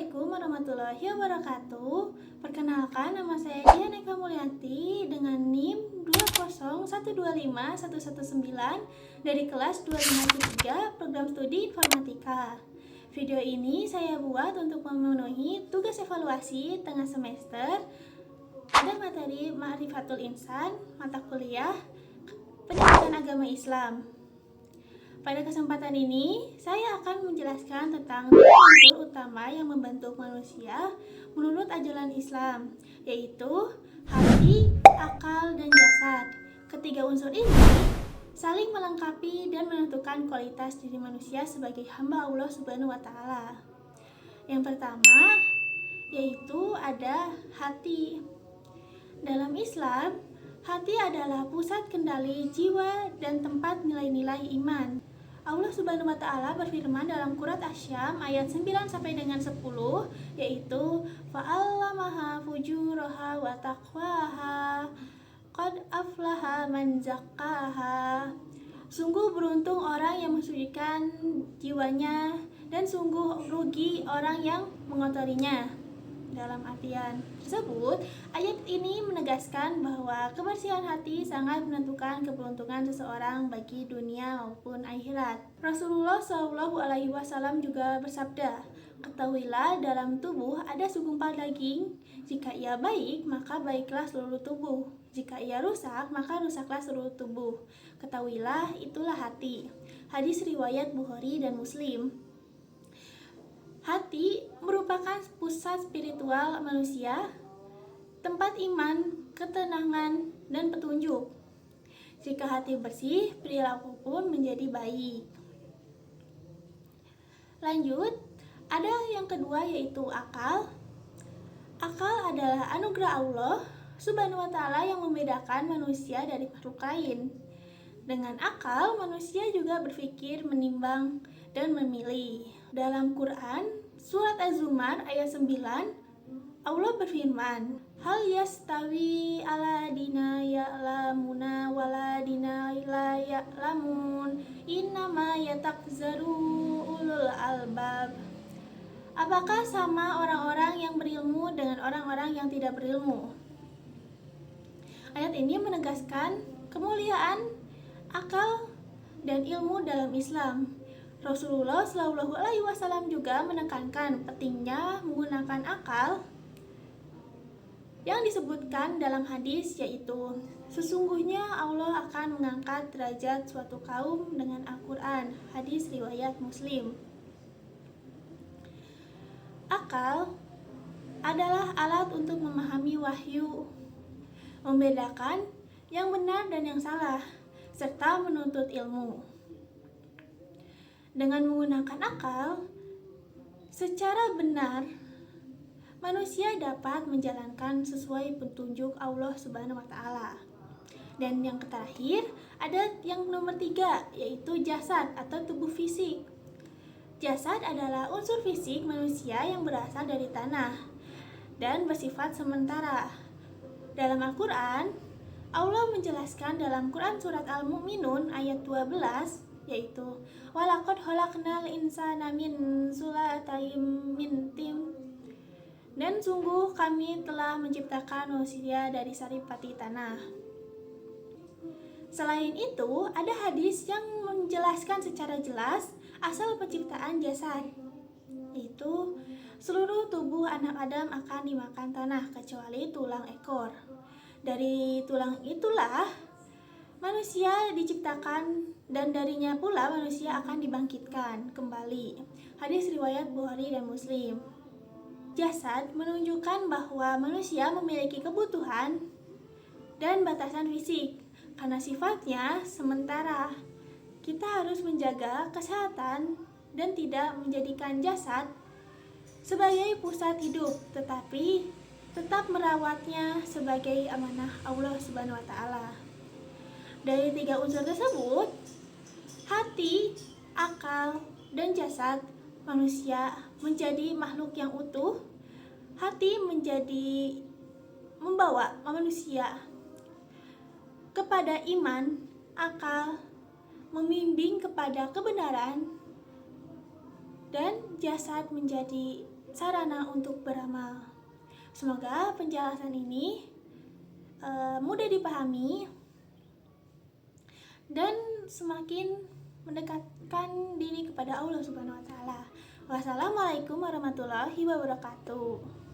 Assalamualaikum warahmatullahi wabarakatuh. Perkenalkan, nama saya Diana Mulyanti dengan NIM 201251119 dari kelas 253 Program Studi Informatika. Video ini saya buat untuk memenuhi tugas evaluasi tengah semester pada materi Ma'rifatul Insan, mata kuliah Pendidikan Agama Islam. Pada kesempatan ini, saya akan menjelaskan tentang dua unsur utama yang membentuk manusia menurut ajaran Islam, yaitu hati, akal, dan jasad. Ketiga unsur ini saling melengkapi dan menentukan kualitas diri manusia sebagai hamba Allah Subhanahu wa Ta'ala. Yang pertama, yaitu ada hati. Dalam Islam, hati adalah pusat kendali jiwa dan tempat nilai-nilai iman. Allah Subhanahu wa Ta'ala berfirman dalam Quran Asy-Syams ayat 9 sampai dengan 10, yaitu fa'allamaha fujuraha wa taqwaha qad aflaha man zakkaha. Sungguh beruntung orang yang mensucikan jiwanya dan sungguh rugi orang yang mengotorinya. Dalam artian tersebut, ayat ini menegaskan bahwa kebersihan hati sangat menentukan keberuntungan seseorang bagi dunia maupun akhirat. Rasulullah SAW juga bersabda, "Ketahuilah dalam tubuh ada segumpal daging. Jika ia baik, maka baiklah seluruh tubuh. Jika ia rusak, maka rusaklah seluruh tubuh. Ketahuilah itulah hati." Hadis riwayat Bukhari dan Muslim. Hati merupakan pusat spiritual manusia, tempat iman, ketenangan, dan petunjuk. Jika hati bersih, perilaku pun menjadi baik. Lanjut, ada yang kedua yaitu akal. Akal adalah anugerah Allah Subhanahu wa Ta'ala yang membedakan manusia dari makhluk lain. Dengan akal, manusia juga berpikir, menimbang, dan memilih. Dalam Quran, surat Az-Zumar ayat 9, Allah berfirman, "Hal yastawi aladina ya'lamuna waladina la ya'lamun, innama yatakzaru ulul albab." Apakah sama orang-orang yang berilmu dengan orang-orang yang tidak berilmu? Ayat ini menegaskan kemuliaan akal dan ilmu dalam Islam. Rasulullah SAW juga menekankan pentingnya menggunakan akal yang disebutkan dalam hadis, yaitu sesungguhnya Allah akan mengangkat derajat suatu kaum dengan Al-Quran. Hadis riwayat Muslim. Akal adalah alat untuk memahami wahyu, membedakan yang benar dan yang salah, serta menuntut ilmu. Dengan menggunakan akal secara benar, manusia dapat menjalankan sesuai petunjuk Allah Subhanahu wa Ta'ala. Dan yang terakhir, ada yang nomor 3, yaitu jasad atau tubuh fisik. Jasad adalah unsur fisik manusia yang berasal dari tanah dan bersifat sementara. Dalam Al-Quran, Allah menjelaskan dalam Quran surat Al-Mu'minun ayat 12, yaitu walaqad khalaqnal insana min sulalatin min tin, dan sungguh kami telah menciptakan manusia dari saripati tanah. Selain itu, ada hadis yang menjelaskan secara jelas asal penciptaan jasad, yaitu seluruh tubuh anak Adam akan dimakan tanah kecuali tulang ekor. Dari tulang itulah manusia diciptakan dan darinya pula manusia akan dibangkitkan kembali. Hadis riwayat Bukhari dan Muslim. Jasad menunjukkan bahwa manusia memiliki kebutuhan dan batasan fisik karena sifatnya sementara. Kita harus menjaga kesehatan dan tidak menjadikan jasad sebagai pusat hidup, tetapi tetap merawatnya sebagai amanah Allah Subhanahu wa Ta'ala. Dari 3 unsur tersebut, hati, akal, dan jasad manusia menjadi makhluk yang utuh. Hati membawa manusia kepada iman, akal membimbing kepada kebenaran, dan jasad menjadi sarana untuk beramal. Semoga penjelasan ini mudah dipahami dan semakin mendekatkan diri kepada Allah Subhanahu wa taala. Wassalamualaikum warahmatullahi wabarakatuh.